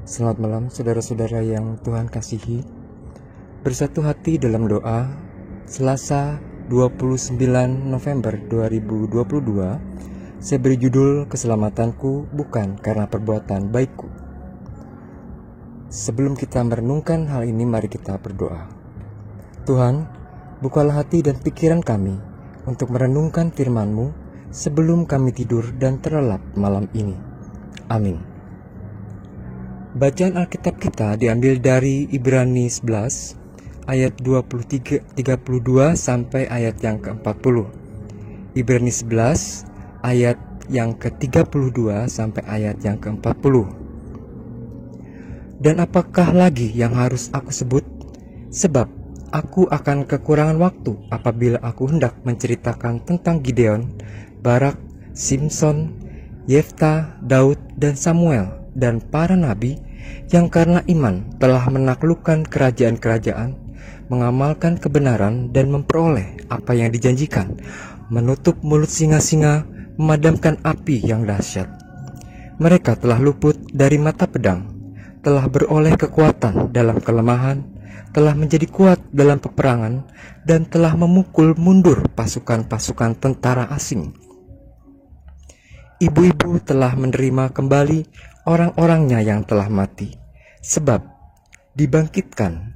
Selamat malam saudara-saudara yang Tuhan kasihi. Bersatu hati dalam doa, Selasa 29 November 2022, saya beri judul Keselamatanku bukan karena perbuatan baikku. Sebelum kita merenungkan hal ini, mari kita berdoa. Tuhan, bukalah hati dan pikiran kami untuk merenungkan firman-Mu sebelum kami tidur dan terlelap malam ini. Amin. Bacaan Alkitab kita diambil dari Ibrani 11 ayat 32 sampai ayat yang ke-40. Ibrani 11 ayat yang ke-32 sampai ayat yang ke-40. Dan apakah lagi yang harus aku sebut? Sebab aku akan kekurangan waktu apabila aku hendak menceritakan tentang Gideon, Barak, Simson, Yefta, Daud, dan Samuel, dan para nabi yang karena iman telah menaklukkan kerajaan-kerajaan, mengamalkan kebenaran dan memperoleh apa yang dijanjikan, menutup mulut singa-singa, memadamkan api yang dahsyat. Mereka telah luput dari mata pedang, telah beroleh kekuatan dalam kelemahan, telah menjadi kuat dalam peperangan, dan telah memukul mundur pasukan-pasukan tentara asing. Ibu-ibu telah menerima kembali orang-orangnya yang telah mati, sebab dibangkitkan.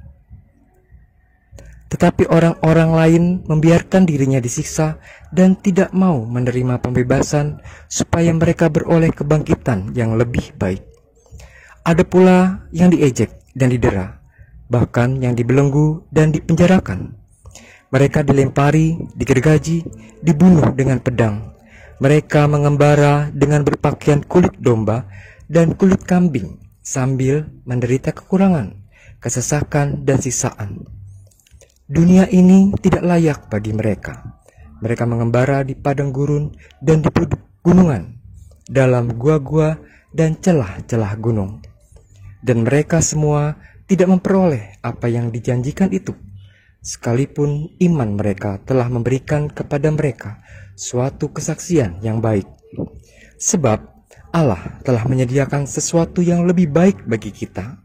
Tetapi orang-orang lain membiarkan dirinya disiksa dan tidak mau menerima pembebasan supaya mereka beroleh kebangkitan yang lebih baik. Ada pula yang diejek dan didera, bahkan yang dibelenggu dan dipenjarakan. Mereka dilempari, digergaji, dibunuh dengan pedang. Mereka mengembara dengan berpakaian kulit domba dan kulit kambing sambil menderita kekurangan, kesesakan, dan sisaan. Dunia ini tidak layak bagi mereka. Mereka mengembara di padang gurun dan di pegunungan, dalam gua-gua dan celah-celah gunung. Dan mereka semua tidak memperoleh apa yang dijanjikan itu, sekalipun iman mereka telah memberikan kepada mereka suatu kesaksian yang baik. Sebab Allah telah menyediakan sesuatu yang lebih baik bagi kita.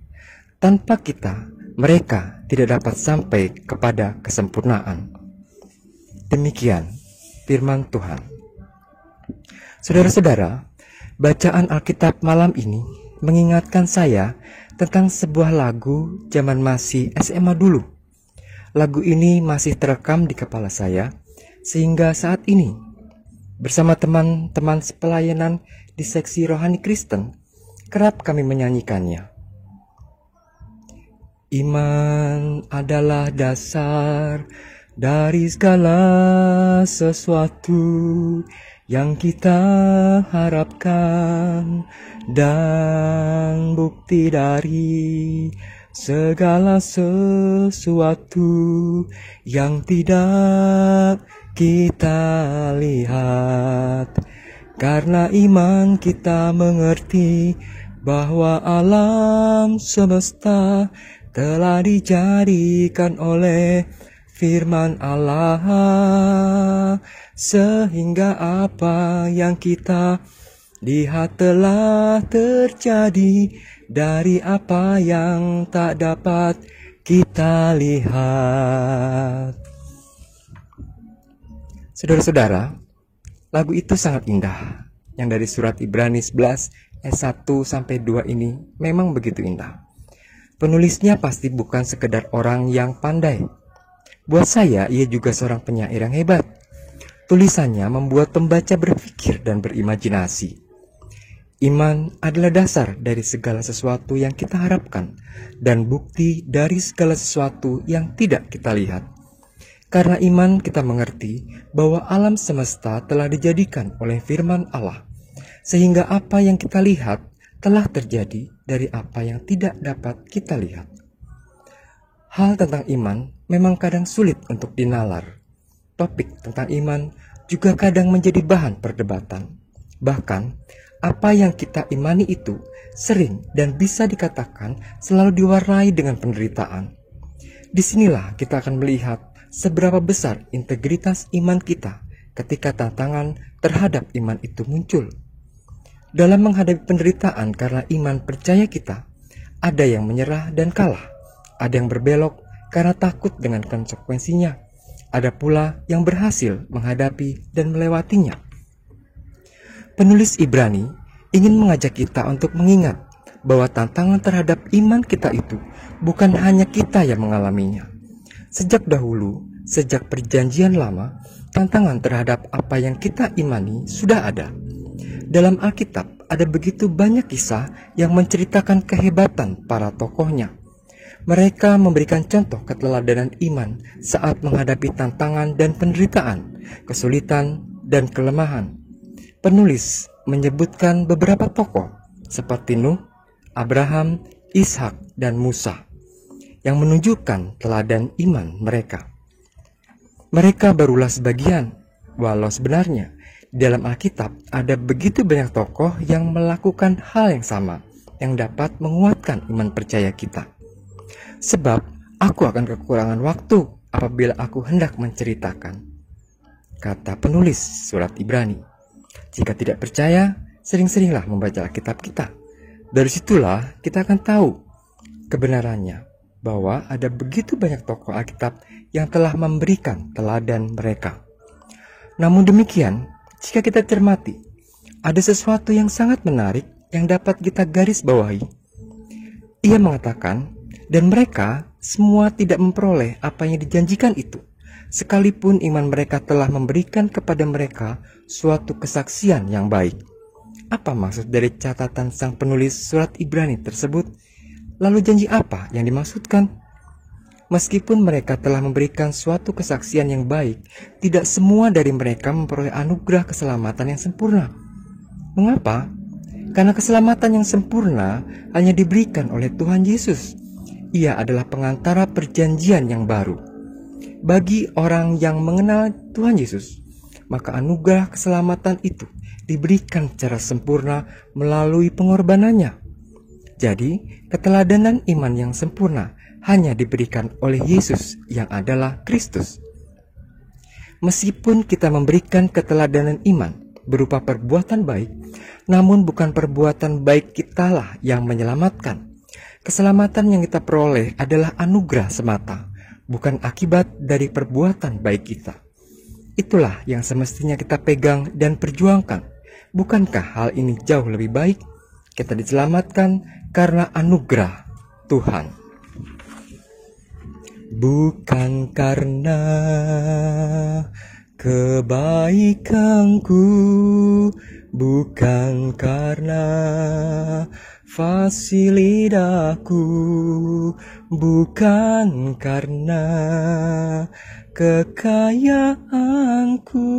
Tanpa kita, mereka tidak dapat sampai kepada kesempurnaan. Demikian firman Tuhan. Saudara-saudara, bacaan Alkitab malam ini mengingatkan saya tentang sebuah lagu zaman masih SMA dulu. Lagu ini masih terekam di kepala saya, sehingga saat ini bersama teman-teman sepelayanan di seksi rohani Kristen, kerap kami menyanyikannya. Iman adalah dasar dari segala sesuatu yang kita harapkan dan bukti dari segala sesuatu yang tidak kita lihat. Karena iman kita mengerti bahwa alam semesta telah dijadikan oleh firman Allah, sehingga apa yang kita lihat telah terjadi dari apa yang tak dapat kita lihat. Saudara-saudara, lagu itu sangat indah. Yang dari surat Ibrani 11 ayat 1-2 ini memang begitu indah. Penulisnya pasti bukan sekedar orang yang pandai. Buat saya, ia juga seorang penyair yang hebat. Tulisannya membuat pembaca berpikir dan berimajinasi. Iman adalah dasar dari segala sesuatu yang kita harapkan dan bukti dari segala sesuatu yang tidak kita lihat. Karena iman kita mengerti bahwa alam semesta telah dijadikan oleh firman Allah, sehingga apa yang kita lihat telah terjadi dari apa yang tidak dapat kita lihat. Hal tentang iman memang kadang sulit untuk dinalar. Topik tentang iman juga kadang menjadi bahan perdebatan. Bahkan, apa yang kita imani itu sering dan bisa dikatakan selalu diwarnai dengan penderitaan. Disinilah kita akan melihat seberapa besar integritas iman kita ketika tantangan terhadap iman itu muncul. Dalam menghadapi penderitaan karena iman percaya kita, Ada yang menyerah dan kalah, ada yang berbelok karena takut dengan konsekuensinya, ada pula yang berhasil menghadapi dan melewatinya. Penulis Ibrani ingin mengajak kita untuk mengingat bahwa tantangan terhadap iman kita itu bukan hanya kita yang mengalaminya. Sejak dahulu, sejak perjanjian lama, tantangan terhadap apa yang kita imani sudah ada. Dalam Alkitab ada begitu banyak kisah yang menceritakan kehebatan para tokohnya. Mereka memberikan contoh keteladanan iman saat menghadapi tantangan dan penderitaan, kesulitan dan kelemahan. Penulis menyebutkan beberapa tokoh seperti Nuh, Abraham, Ishak, dan Musa yang menunjukkan teladan iman mereka. Mereka barulah sebagian, walau sebenarnya di dalam Alkitab ada begitu banyak tokoh yang melakukan hal yang sama yang dapat menguatkan iman percaya kita. Sebab aku akan kekurangan waktu apabila aku hendak menceritakan, kata penulis surat Ibrani. Jika tidak percaya, sering-seringlah membaca Alkitab kita. Dari situlah kita akan tahu kebenarannya, bahwa ada begitu banyak tokoh Alkitab yang telah memberikan teladan mereka. Namun demikian, jika kita cermati, ada sesuatu yang sangat menarik yang dapat kita garis bawahi. Ia mengatakan, dan mereka semua tidak memperoleh apa yang dijanjikan itu, sekalipun iman mereka telah memberikan kepada mereka suatu kesaksian yang baik. Apa maksud dari catatan sang penulis surat Ibrani tersebut? Lalu janji apa yang dimaksudkan? Meskipun mereka telah memberikan suatu kesaksian yang baik, tidak semua dari mereka memperoleh anugerah keselamatan yang sempurna. Mengapa? Karena keselamatan yang sempurna hanya diberikan oleh Tuhan Yesus. Ia adalah pengantara perjanjian yang baru. Bagi orang yang mengenal Tuhan Yesus, maka anugerah keselamatan itu diberikan secara sempurna melalui pengorbanannya. Jadi, keteladanan iman yang sempurna hanya diberikan oleh Yesus yang adalah Kristus. Meskipun kita memberikan keteladanan iman berupa perbuatan baik, namun bukan perbuatan baik kitalah yang menyelamatkan. Keselamatan yang kita peroleh adalah anugerah semata, bukan akibat dari perbuatan baik kita. Itulah yang semestinya kita pegang dan perjuangkan. Bukankah hal ini jauh lebih baik? Kita diselamatkan karena anugerah Tuhan. Bukan karena kebaikanku, bukan karena fasilitasku, bukan karena kekayaanku,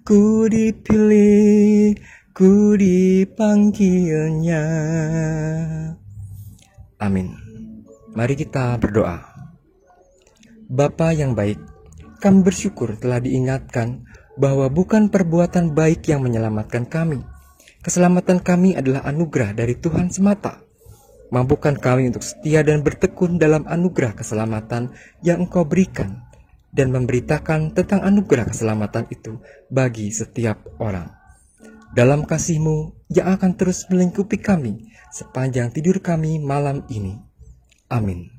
ku dipilih, ku dipanggilnya. Amin. Mari kita berdoa. Bapa yang baik, kami bersyukur telah diingatkan bahwa bukan perbuatan baik yang menyelamatkan kami. Keselamatan kami adalah anugerah dari Tuhan semata. Mampukan kami untuk setia dan bertekun dalam anugerah keselamatan yang Engkau berikan, dan memberitakan tentang anugerah keselamatan itu bagi setiap orang. Dalam kasih-Mu yang akan terus melingkupi kami sepanjang tidur kami malam ini. Amin.